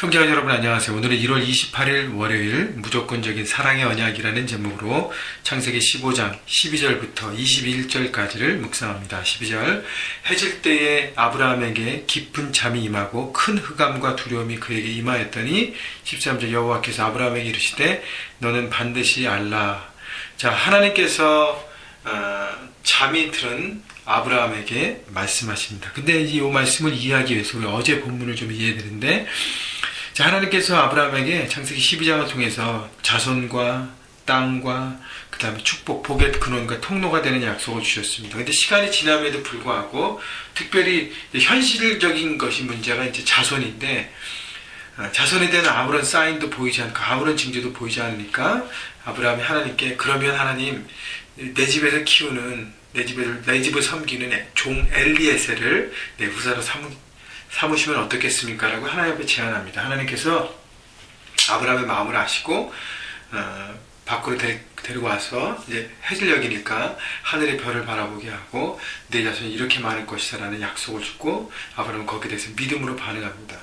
형제가 여러분 안녕하세요. 오늘은 1월 28일 월요일 무조건적인 사랑의 언약이라는 제목으로 창세기 15장 12절부터 21절까지를 묵상합니다. 12절 해질 때에 아브라함에게 깊은 잠이 임하고 큰 흑암과 두려움이 그에게 임하였더니 13절 여호와께서 아브라함에게 이르시되 너는 반드시 알라. 자, 하나님께서 잠이 들은 아브라함에게 말씀하십니다. 근데 이 말씀을 이해하기 위해서 우리 어제 본문을 좀 이해해야 되는데, 자, 하나님께서 아브라함에게 창세기 12장을 통해서 자손과 땅과 그 다음에 축복, 복의 근원과 통로가 되는 약속을 주셨습니다. 근데 시간이 지남에도 불구하고 특별히 현실적인 것이 문제가 이제 자손인데, 자손에 대한 아무런 사인도 보이지 않고 아무런 징조도 보이지 않으니까 아브라함이 하나님께 그러면 하나님 내 집에서 키우는 내 집을 섬기는 종 엘리에셀을 내 후사로 삼으시면 어떻겠습니까? 라고 하나님 앞에 제안합니다. 하나님께서 아브라함의 마음을 아시고 밖으로 데리고 와서 이제 해질녘이니까 하늘의 별을 바라보게 하고 내 자손이 이렇게 많을 것이다 라는 약속을 주고 아브라함은 거기에 대해서 믿음으로 반응합니다.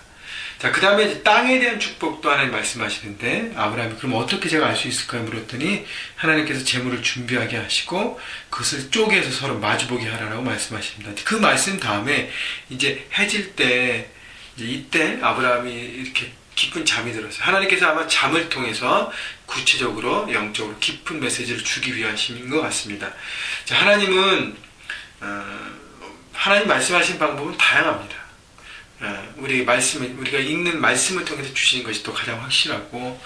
자, 그 다음에 땅에 대한 축복도 하나님 말씀하시는데 아브라함이 그럼 어떻게 제가 알 수 있을까요? 물었더니 하나님께서 재물을 준비하게 하시고 그것을 쪼개서 서로 마주보게 하라고 말씀하십니다. 그 말씀 다음에 이제 해질 때 이때 아브라함이 이렇게 깊은 잠이 들었어요. 하나님께서 아마 잠을 통해서 구체적으로 영적으로 깊은 메시지를 주기 위하신 것 같습니다. 자, 하나님 말씀하신 방법은 다양합니다. 우리가 읽는 말씀을 통해서 주시는 것이 또 가장 확실하고,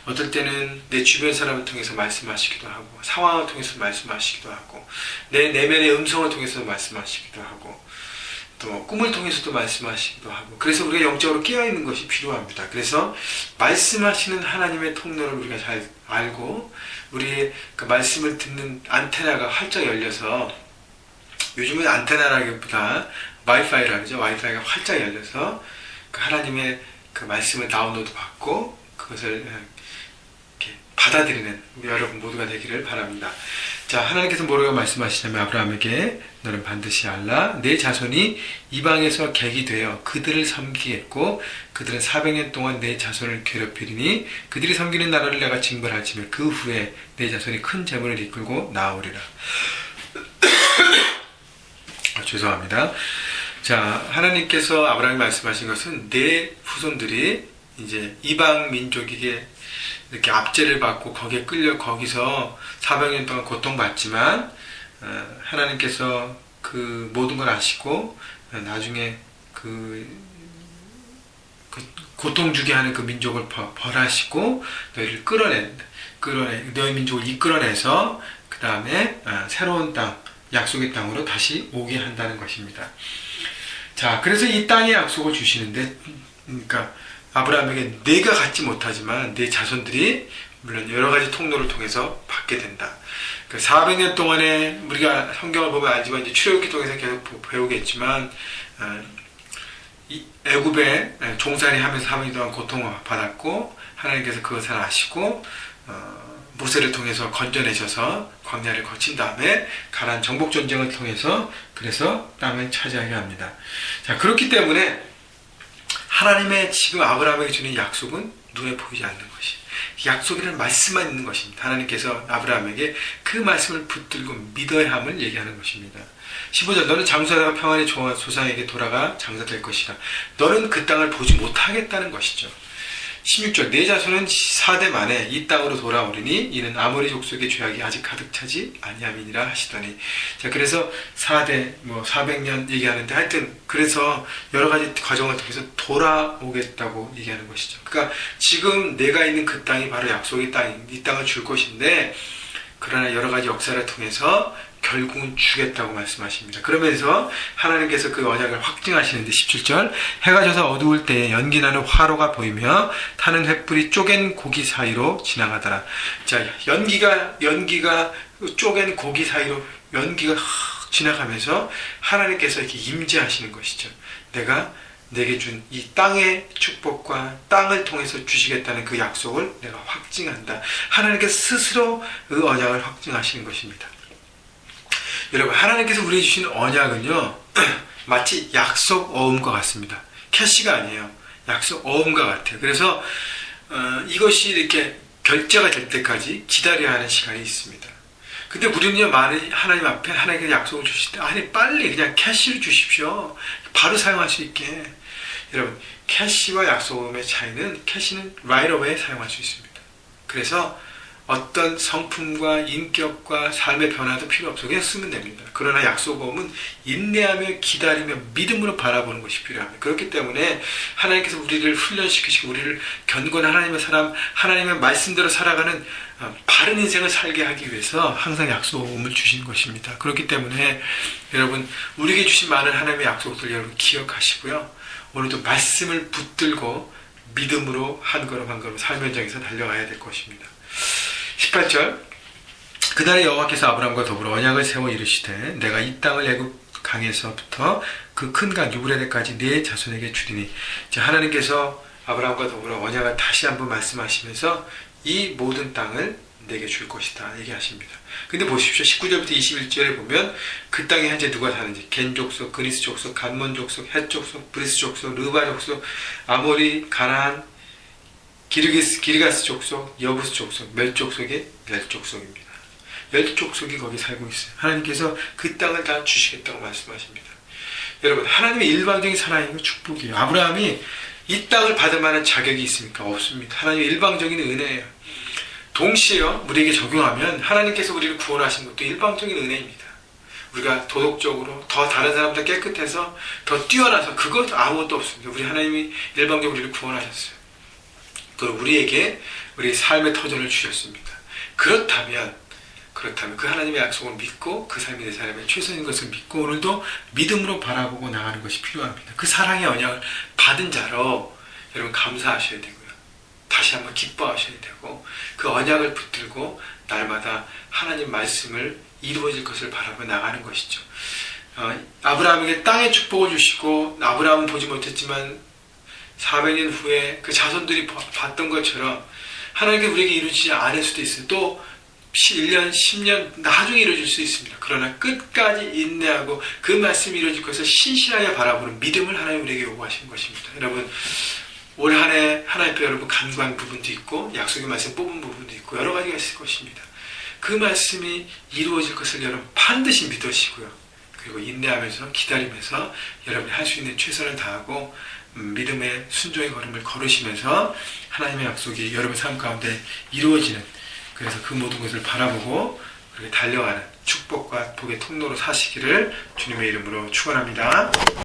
어떨 때는 내 주변 사람을 통해서 말씀하시기도 하고, 상황을 통해서 말씀하시기도 하고, 내 내면의 음성을 통해서 말씀하시기도 하고, 또 꿈을 통해서도 말씀하시기도 하고, 그래서 우리가 영적으로 깨어있는 것이 필요합니다. 그래서 말씀하시는 하나님의 통로를 우리가 잘 알고, 우리의 그 말씀을 듣는 안테나가 활짝 열려서, 요즘은 안테나라기보다 와이파이라 그러죠. 와이파이가 활짝 열려서 그 하나님의 그 말씀을 다운로드 받고 그것을 이렇게 받아들이는 우리 여러분 모두가 되기를 바랍니다. 자, 하나님께서 뭐라고 말씀하시냐면 아브라함에게 너는 반드시 알라. 내 자손이 이방에서 객이 되어 그들을 섬기겠고 그들은 400년 동안 내 자손을 괴롭히리니 그들이 섬기는 나라를 내가 징벌하지며 그 후에 내 자손이 큰 재물을 이끌고 나오리라. 죄송합니다. 자, 하나님께서 아브라함이 말씀하신 것은 내 후손들이 이제 이방 민족에게 이렇게 압제를 받고 거기에 끌려 거기서 400년 동안 고통받지만 하나님께서 그 모든 걸 아시고 나중에 그 고통 주게 하는 그 민족을 벌하시고 너희를 너희 민족을 이끌어내서 그 다음에 새로운 땅, 약속의 땅으로 다시 오게 한다는 것입니다. 자, 그래서 이 땅의 약속을 주시는데, 그러니까 아브라함에게 내가 갖지 못하지만 내 자손들이 물론 여러 가지 통로를 통해서 받게 된다. 400년 동안에 우리가 성경을 보면 알지만 이제 출애굽기 통해서 계속 배우겠지만 애굽에 종살이 하면서 400년 동안 고통을 받았고 하나님께서 그것을 아시고 모세를 통해서 건져내셔서 광야를 거친 다음에 가나안 정복 전쟁을 통해서 그래서 땅을 차지하게 합니다. 자, 그렇기 때문에 하나님의 지금 아브라함에게 주는 약속은 눈에 보이지 않는 것이, 약속이라는 말씀만 있는 것입니다. 하나님께서 아브라함에게 그 말씀을 붙들고 믿어야 함을 얘기하는 것입니다. 15절 너는 장수하다가 평안히 조상에게 돌아가 장사될 것이라. 너는 그 땅을 보지 못하겠다는 것이죠. 16절 내 자손은 4대 만에 이 땅으로 돌아오리니 이는 아모리 족속의 죄악이 아직 가득 차지 아니함이니라 하시더니. 자, 그래서 4대 400년 얘기하는데 하여튼 그래서 여러 가지 과정을 통해서 돌아오겠다고 얘기하는 것이죠. 그러니까 지금 내가 있는 그 땅이 바로 약속의 땅, 이 땅을 줄 것인데 그러나 여러 가지 역사를 통해서 결국은 주겠다고 말씀하십니다. 그러면서 하나님께서 그 언약을 확증하시는데 17절 해가 져서 어두울 때에 연기나는 화로가 보이며 타는 횃불이 쪼갠 고기 사이로 지나가더라. 자, 연기가 쪼갠 고기 사이로 연기가 지나가면서 하나님께서 이렇게 임재하시는 것이죠. 내게 준 이 땅의 축복과 땅을 통해서 주시겠다는 그 약속을 내가 확증한다. 하나님께서 스스로 그 언약을 확증하시는 것입니다. 여러분, 하나님께서 우리에게 주신 언약은요 마치 약속 어음과 같습니다. 캐시가 아니에요. 약속 어음과 같아요. 그래서 이것이 이렇게 결제가 될 때까지 기다려야 하는 시간이 있습니다. 근데 우리는요, 많이 하나님 앞에 하나님께 약속을 주실 때, 아니, 빨리 그냥 캐시를 주십시오. 바로 사용할 수 있게. 여러분, 캐시와 약속의 차이는, 캐시는 right away 사용할 수 있습니다. 그래서 어떤 성품과 인격과 삶의 변화도 필요 없어. 그냥 쓰면 됩니다. 그러나 약속음은 인내하며 기다리며 믿음으로 바라보는 것이 필요합니다. 그렇기 때문에 하나님께서 우리를 훈련시키시고 우리를 견고한 하나님의 사람, 하나님의 말씀대로 살아가는 바른 인생을 살게 하기 위해서 항상 약속음을 주신 것입니다. 그렇기 때문에 여러분, 우리에게 주신 많은 하나님의 약속들 여러분 기억하시고요. 오늘도 말씀을 붙들고 믿음으로 한 걸음 한 걸음 삶 현장에서 달려가야 될 것입니다. 18절, 그날에 여호와께서 아브라함과 더불어 언약을 세워 이르시되 내가 이 땅을 애굽 강에서부터 그 큰 강 유브라데까지 네 자손에게 주리니. 하나님께서 아브라함과 더불어 언약을 다시 한번 말씀하시면서 이 모든 땅을 내게 줄 것이다 얘기하십니다. 근데 보십시오. 19절부터 21절에 보면 그 땅에 현재 누가 사는지, 겐 족속, 그리스 족속, 간몬 족속, 헷 족속, 브리스 족속, 르바 족속, 아모리, 가나안, 기르가스 족속, 여부스 족속, 몇 족속이? 10족속입니다. 10족속이 거기 살고 있어요. 하나님께서 그 땅을 다 주시겠다고 말씀하십니다. 여러분, 하나님의 일방적인 사랑이고 축복이에요. 아브라함이 이 땅을 받을 만한 자격이 있습니까? 없습니다. 하나님의 일방적인 은혜예요. 동시에요, 우리에게 적용하면 하나님께서 우리를 구원하신 것도 일방적인 은혜입니다. 우리가 도덕적으로 더 다른 사람보다 깨끗해서 더 뛰어나서 그것 아무것도 없습니다. 우리 하나님이 일방적으로 우리를 구원하셨어요. 그리고 우리에게 우리 삶의 터전을 주셨습니다. 그렇다면 그 하나님의 약속을 믿고 그 삶이 내 삶의 최선인 것을 믿고 오늘도 믿음으로 바라보고 나가는 것이 필요합니다. 그 사랑의 언약을 받은 자로 여러분 감사하셔야 되고요. 다시 한번 기뻐하셔야 되고 그 언약을 붙들고 날마다 하나님 말씀을 이루어질 것을 바라보 나가는 것이죠. 아브라함에게 땅의 축복을 주시고 아브라함은 보지 못했지만 400년 후에 그 자손들이 봤던 것처럼 하나님께 우리에게 이루어지지 않을 수도 있어요. 또 1년, 10년 나중에 이루어질 수 있습니다. 그러나 끝까지 인내하고 그 말씀이 이루어질 것을 신실하게 바라보는 믿음을 하나님 우리에게 요구하신 것입니다. 여러분, 올 한 해 하나님 앞에 여러분 간구한 부분도 있고 약속의 말씀 뽑은 부분도 있고 여러 가지가 있을 것입니다. 그 말씀이 이루어질 것을 여러분 반드시 믿으시고요. 그리고 인내하면서 기다리면서 여러분이 할 수 있는 최선을 다하고 믿음의 순종의 걸음을 걸으시면서 하나님의 약속이 여러분 삶 가운데 이루어지는, 그래서 그 모든 것을 바라보고 그렇게 달려가는 축복과 복의 통로로 사시기를 주님의 이름으로 축원합니다.